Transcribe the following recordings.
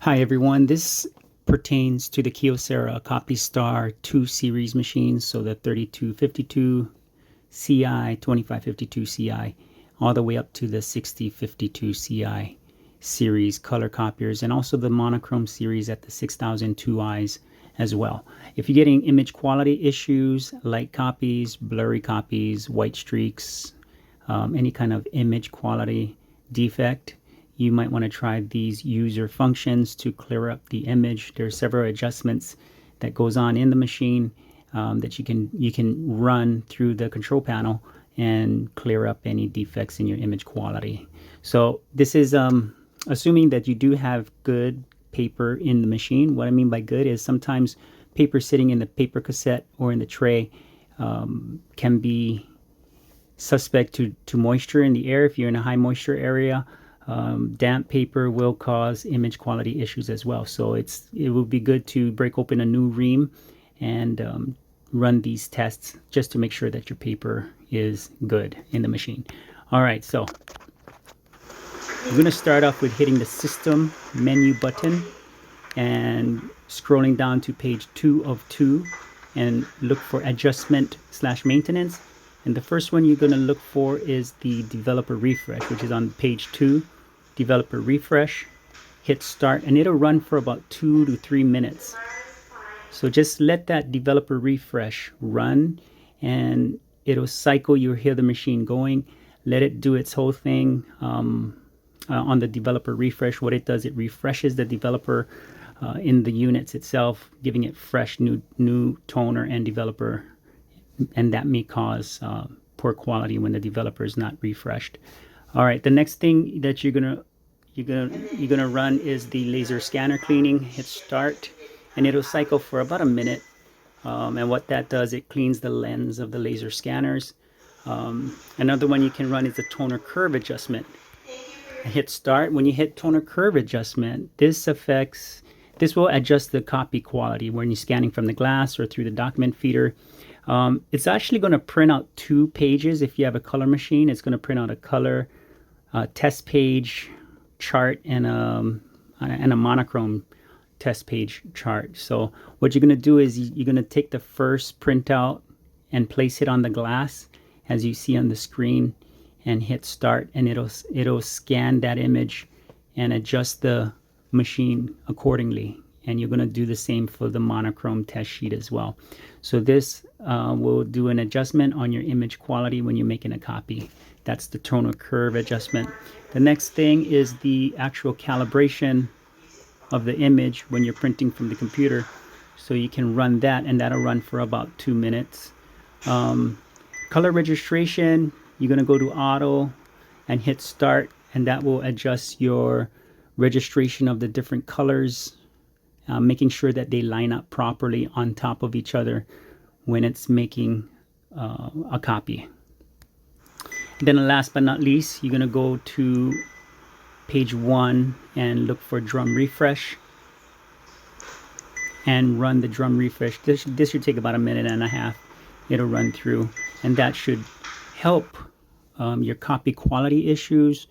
Hi everyone, this pertains to the Kyocera Copystar 2 series machines, so the 3252 CI, 2552 CI, all the way up to the 6052 CI series color copiers, and also the monochrome series at the 6002 Is as well. If you're getting image quality issues, light copies, blurry copies, white streaks, any kind of image quality defect, you might want to try these user functions to clear up the image. There are several adjustments that goes on in the machine that you can run through the control panel and clear up any defects in your image quality. So this is assuming that you do have good paper in the machine. What I mean by good is sometimes paper sitting in the paper cassette or in the tray can be suspect to moisture in the air. If you're in a high moisture area, damp paper will cause image quality issues as well. So it would be good to break open a new ream and run these tests just to make sure that your paper is good in the machine. All right, so we're going to start off with hitting the system menu button and scrolling down to page 2 of 2 and look for adjustment/maintenance. And the first one you're going to look for is the developer refresh, which is on page 2. Developer refresh, hit start, and it'll run for about 2 to 3 minutes. So just let that developer refresh run and it'll cycle. You'll hear the machine going. Let it do its whole thing on the developer refresh. What it does, it refreshes the developer in the units itself, giving it fresh new toner and developer, and that may cause poor quality when the developer is not refreshed. All right, the next thing that you're gonna run is the laser scanner cleaning. Hit start, and it'll cycle for about a minute. And what that does, it cleans the lens of the laser scanners. Another one you can run is the toner curve adjustment. Hit start. When you hit toner curve adjustment, this will adjust the copy quality when you're scanning from the glass or through the document feeder. It's actually going to print out 2 pages. If you have a color machine, it's going to print out a color test page chart and a monochrome test page chart. So what you're going to do is you're going to take the first printout and place it on the glass as you see on the screen and hit start, and it'll scan that image and adjust the machine accordingly. And you're going to do the same for the monochrome test sheet as well. So this will do an adjustment on your image quality when you're making a copy. That's the toner curve adjustment. The next thing is the actual calibration of the image when you're printing from the computer. So you can run that, and that'll run for about 2 minutes. Color registration, you're going to go to auto and hit start, and that will adjust your registration of the different colors, making sure that they line up properly on top of each other when it's making a copy. And then last but not least, you're going to go to page 1 and look for drum refresh and run the drum refresh. This should take about a minute and a half. It'll run through, and that should help your copy quality issues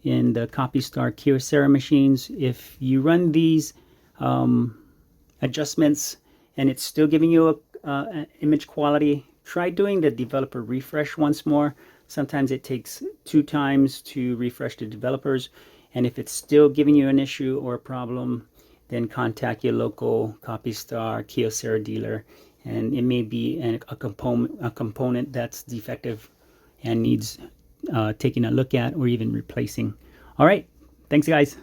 in the Copystar Kyocera machines. If you run these adjustments and it's still giving you an image quality, try doing the developer refresh once more. Sometimes it takes 2 times to refresh the developers, and if it's still giving you an issue or a problem, then contact your local Copystar Kyocera dealer, and it may be a component that's defective and needs taking a look at or even replacing. All right, thanks guys.